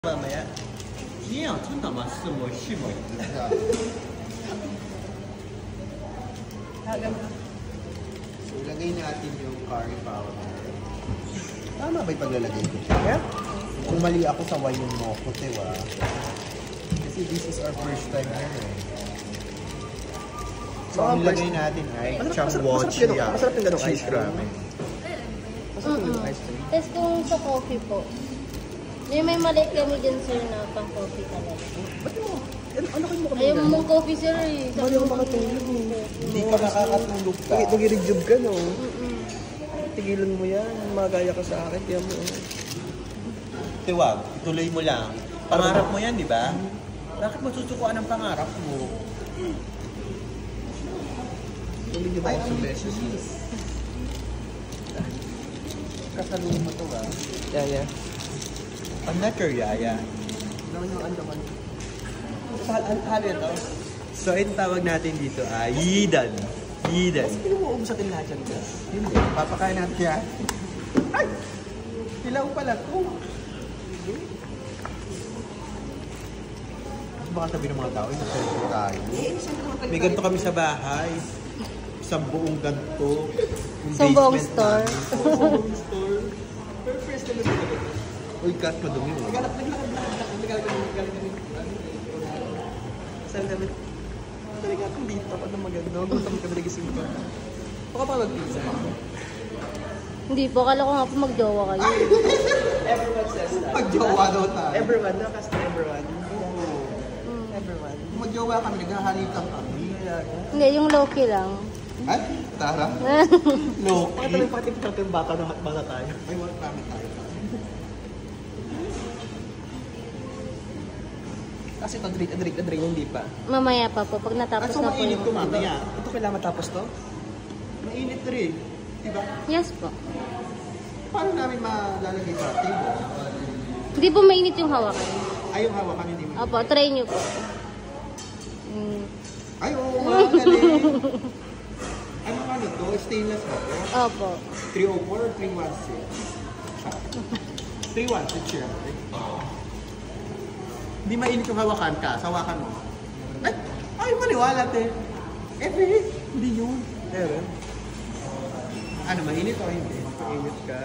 mamaya. Niya, ito na mo, shimo. So, ilagay natin yung curry powder. Tama ba yung paglalagay ko? Yeah? Kung mali ako sa wine mo, kutewa. Kasi this is our first time here eh. So, ang ilagay natin ay chamwochi ya. Masarap yung ganong ice cream. Masarap yung ganong ice cream. Tapos kung sa coffee po, may maliit kami dyan sir na pang coffee talaga. Ba't mo? Ano kayo mo kami? Ayaw mo mong coffee sir eh. Bali ako makatulog eh. Hindi ka nakakatulog ka. Nag-rejob ka no? Tigilan mo yan. Magaya ka sa akin. Kaya mo. Tiwag, ituloy mo lang. Pangarap mo yan, di ba? Bakit mo susukuan ang pangarap mo? Tuloy niyo ba ako sa beses? Kasaluhin mo to ba? Yeah. I'm not your yaya. Ano yung andaman? Halo ito. So, yung tawag natin dito ay yidan. Yidan. Kasi pinuuom sa atin lahat yan ka. Hindi. Papakain natin siya. Ay! Hilaw pala ko. Baka sabi ng mga tao, nag-cellphone tayo. May ganito kami sa bahay. Isang buong ganito. Isang buong store. Isang buong store. Pero first time na ito. Uy, kat, madumi mo. Naglalagay kami. Saan kami? Talaga akong dito ako na maganda. Gutom kami nagising ko. Baka pa mag-pizza. Hindi po, kala ko nga po magjowa kayo. Everyone says that. Magjowa daw tayo. Everyone, no? Kasi everyone. Everyone. Kung magjowa kami, naghahalitan kami. Hindi, yung low-key lang. Ay, Tara. Loki. Bakit pati yung bata na bata tayo? Ay, wala kami tayo. Kasi ito, drink, hindi pa. Mamaya pa po, pag natapos So, na po mainit to yung... mamaya. Ito kailangan matapos to? Mainit rin. Diba? Yes po. Paano namin malalagay sa table? Hindi po mainit yung hawakan. Ay, yung hawakan hindi mo. Opo, try nyo po. Ay, oo nga, galing. Ano to? Stainless ba to? Opo. 304 or 316? 316 siya. Hindi mainit yung hawakan ka. Sawakan mo. Ay, maniwala, te. Hindi yun. Meron. Ano, mainit o hindi? Mainit ka.